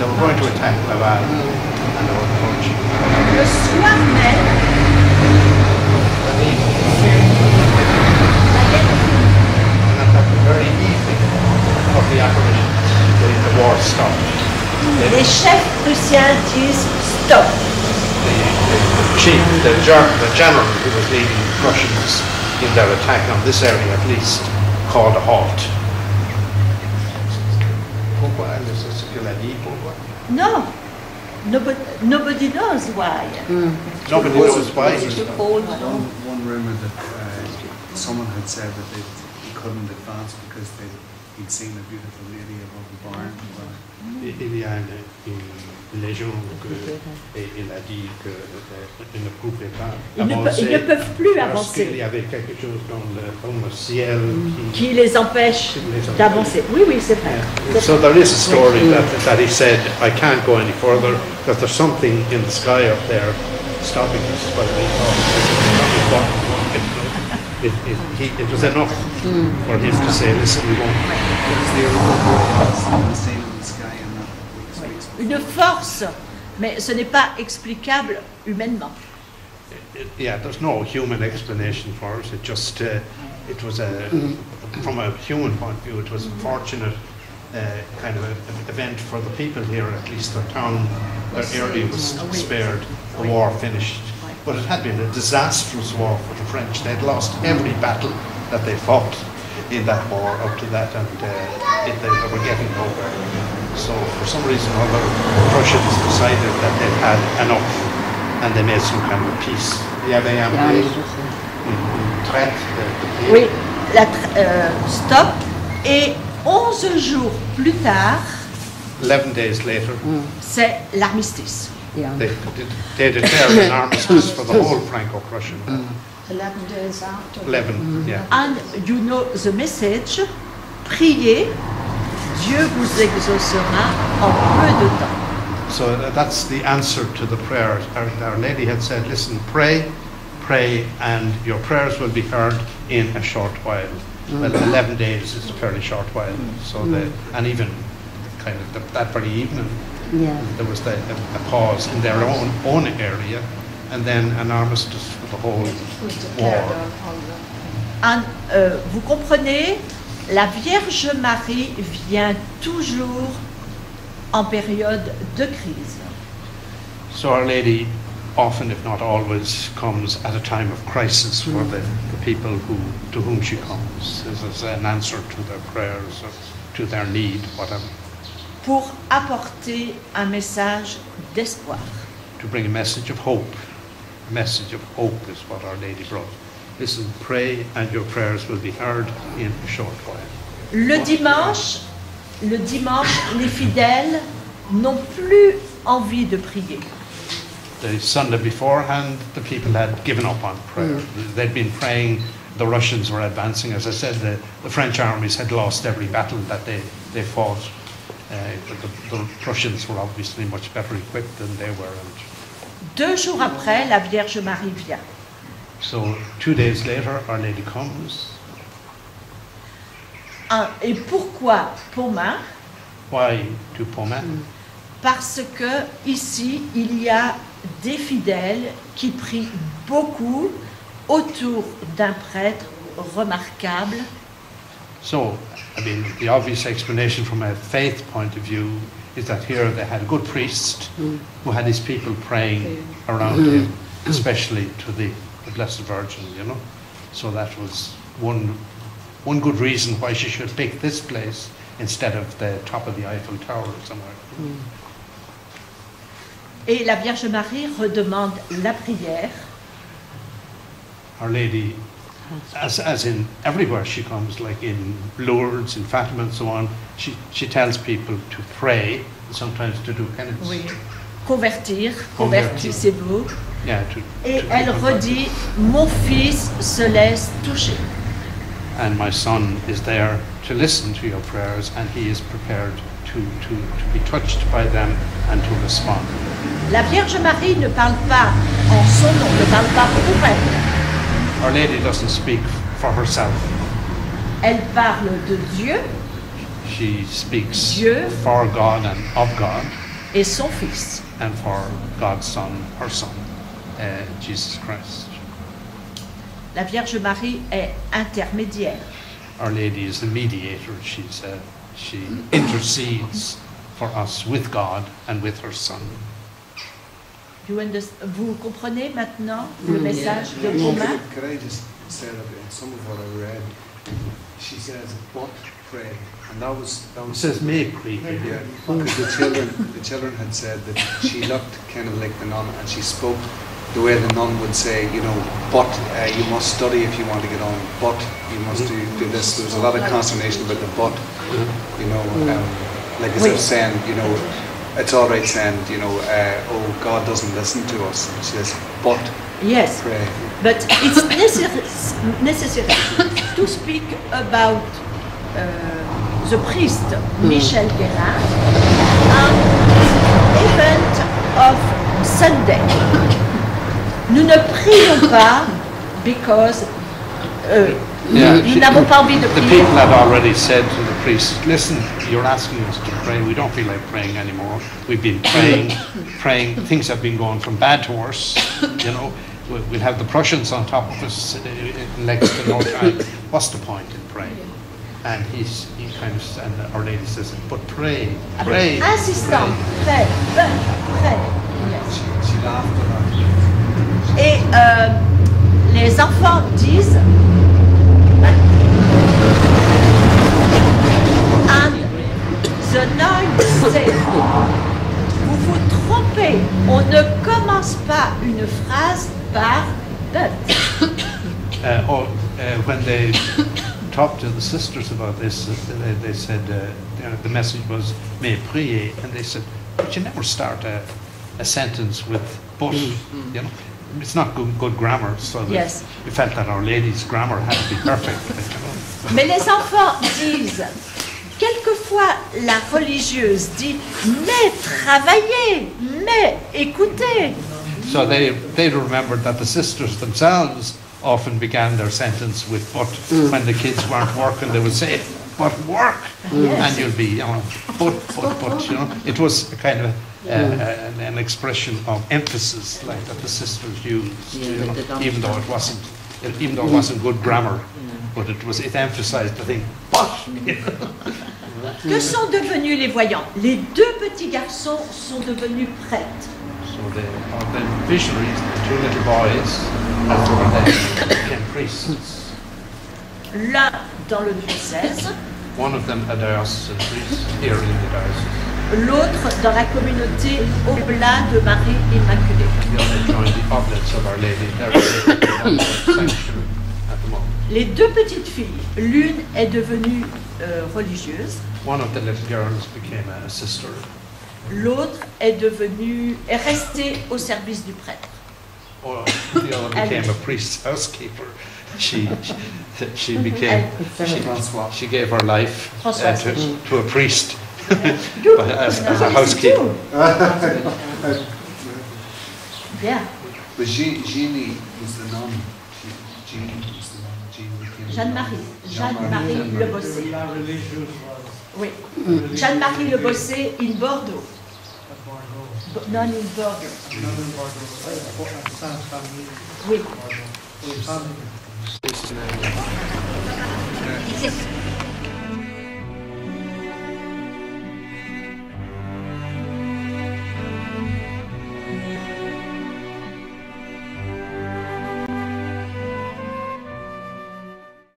They were going to attack Laval, and they were approaching. Le soir même, And at the very evening of the apparition, the war stopped. les chefs prussiens disent stop. The chief, the general who was leading the Prussians in their attack on this area at least, called a halt. Pourquoi? C'est ce qu'il a dit, pourquoi? No, nobody knows why. Nobody knows why. One rumor that someone had said that he couldn't advance because he'd seen a beautiful lady above the barn. Il y a une légende qu'il a dit qu'il ne pouvait pas avancer. Ils ne peuvent plus parce avancer. qu'il y avait quelque chose dans le ciel Qui les empêche d'avancer. Oui, oui, c'est vrai. So there is a story that he said, I can't go any further, that there's something in the sky up there stopping us. But it was enough for him to say, listen, we won't. Une force, mais ce n'est pas explicable humainement. Yeah, there's no human explanation for it. It just, it was from a human point of view, it was a fortunate kind of an event for the people here. At least their town, their area was spared. The war finished, but it had been a disastrous war for the French. They'd lost every battle that they fought in that war up to that, and they were getting nowhere. So for some reason or other, the Prussians decided that they'd had enough, and they made some kind of a peace. Il y avait un traite de Oui, stop. Et 11 jours plus tard, 11 days later, c'est l'armistice. they declared an armistice for the whole Franco-Prussian. 11 days after. 11, yeah. And you know the message, priez, Dieu vous exaucera en peu de temps. So that's the answer to the prayer. Our Lady had said, listen, pray, and your prayers will be heard in a short while. Well, 11 days is a fairly short while. So and even kind of that very evening, there was a pause in their own area, and then an armistice for the whole war. And, vous comprenez, la Vierge Marie vient toujours en période de crise. So Our Lady often, if not always, comes at a time of crisis for the people to whom she comes. This is an answer to their prayers, or to their need, whatever. Pour apporter un message d'espoir. To bring a message of hope. A message of hope is what Our Lady brought. Listen, pray, and your prayers will be heard in a short while. Le dimanche, les fidèles n'ont plus envie de prier. The Sunday beforehand, the people had given up on prayer. They'd been praying, the Russians were advancing. As I said, the French armies had lost every battle that they fought. The Prussians were obviously much better equipped than they were. 2 jours après, la Vierge Marie vient. So 2 days later, Our Lady comes. Et pourquoi Pontmain? Why to Pontmain? Parce que ici, il y a des fidèles qui prient beaucoup autour d'un prêtre remarquable. So, I mean, the obvious explanation from a faith point of view is that here they had a good priest who had his people praying around him, especially to the Blessed Virgin, you know. So that was one good reason why she should pick this place instead of the top of the Eiffel Tower somewhere. Et la Vierge Marie redemande la prière. Our Lady, as in everywhere she comes, like in Lourdes, in Fatima and so on, she tells people to pray, and sometimes to do penance. Oui. Convertissez-vous. Yeah, Et elle redit, mon fils se laisse toucher. And my son is there to listen to your prayers, and he is prepared to be touched by them and to respond. La Vierge Marie ne parle pas en son nom, ne parle pas pour elle. Our Lady doesn't speak for herself. Elle parle de Dieu. She speaks Dieu. for God and of God. et son Fils. and for God's Son, her Son, Jesus Christ. La Vierge Marie est intermédiaire. Our Lady is the mediator. She intercedes for us with God and with her Son. Vous comprenez maintenant le message de Pontmain? Could I just say that in some of what I read, she says, "But pray," and that was It says, "May pray." yeah, because the children had said that she looked kind of like the nun, and she spoke the way the nun would say, you know, but you must study if you want to get on, but you must do this. There was a lot of consternation about the but, you know, like as if saying, you know, it's all right saying, you know, oh, God doesn't listen to us. She says, but Yes, pray. but it's necessary to speak about the priest Michel Guérin and event of Sunday. Nous ne prions pas because nous n'avons pas envie de The prier. people had already said to the priest, "Listen, you're asking us to pray. We don't feel like praying anymore. We've been praying. Things have been going from bad to worse. You know, we'll have the Prussians on top of us next to no time. What's the point in praying?" And he kind of, and Our Lady says, "But pray, pray." Insistant, pray, pray. Yes. She laughed a lot. Et les enfants disent, and the nun said, vous vous trompez, on ne commence pas une phrase par but. When they talked to the sisters about this, they said the message was "Mais priez," and they said, "But you never start a sentence with but." You know, it's not good grammar. So that Yes. we felt that Our Lady's grammar had to be perfect. You know. Mais les enfants disent, quelquefois la religieuse dit, mais travaillez, mais écoutez. So they remembered that the sisters themselves often began their sentence with "but." When the kids weren't working, they would say, "But work," and you'll be, you know, but. You know, it was a kind of an expression of emphasis, like that the sisters used. You know, even though it wasn't good grammar, but it emphasized the thing. But. Que sont devenus les voyants? Les deux petits garçons sont devenus prêtres. So the visionaries, the two little boys, after they became priests. L'un dans le diocèse, One of them a diocesan priest here in the diocese. l'autre dans la communauté Oblate de Marie Immaculée. The other joined the oblates of Our Lady. They're in the section at the moment. Les deux petites filles, l'une est devenue religieuse, One of the little girls became a sister. l'autre est restée au service du prêtre. Or the other became a priest's housekeeper. She became. She gave her life to a priest, but as a housekeeper. Bien. But Jeannie was the nun. Jeannie was the nun. Jeannie became Jeanne-Marie Le Bossé. La religieuse was Oui. Jeanne-Marie Le Bossé in Bordeaux. at Bordeaux. Non, in Bordeaux. Not in Bordeaux, at Saint-Famille. Oui. Bordeaux. So it's family. This is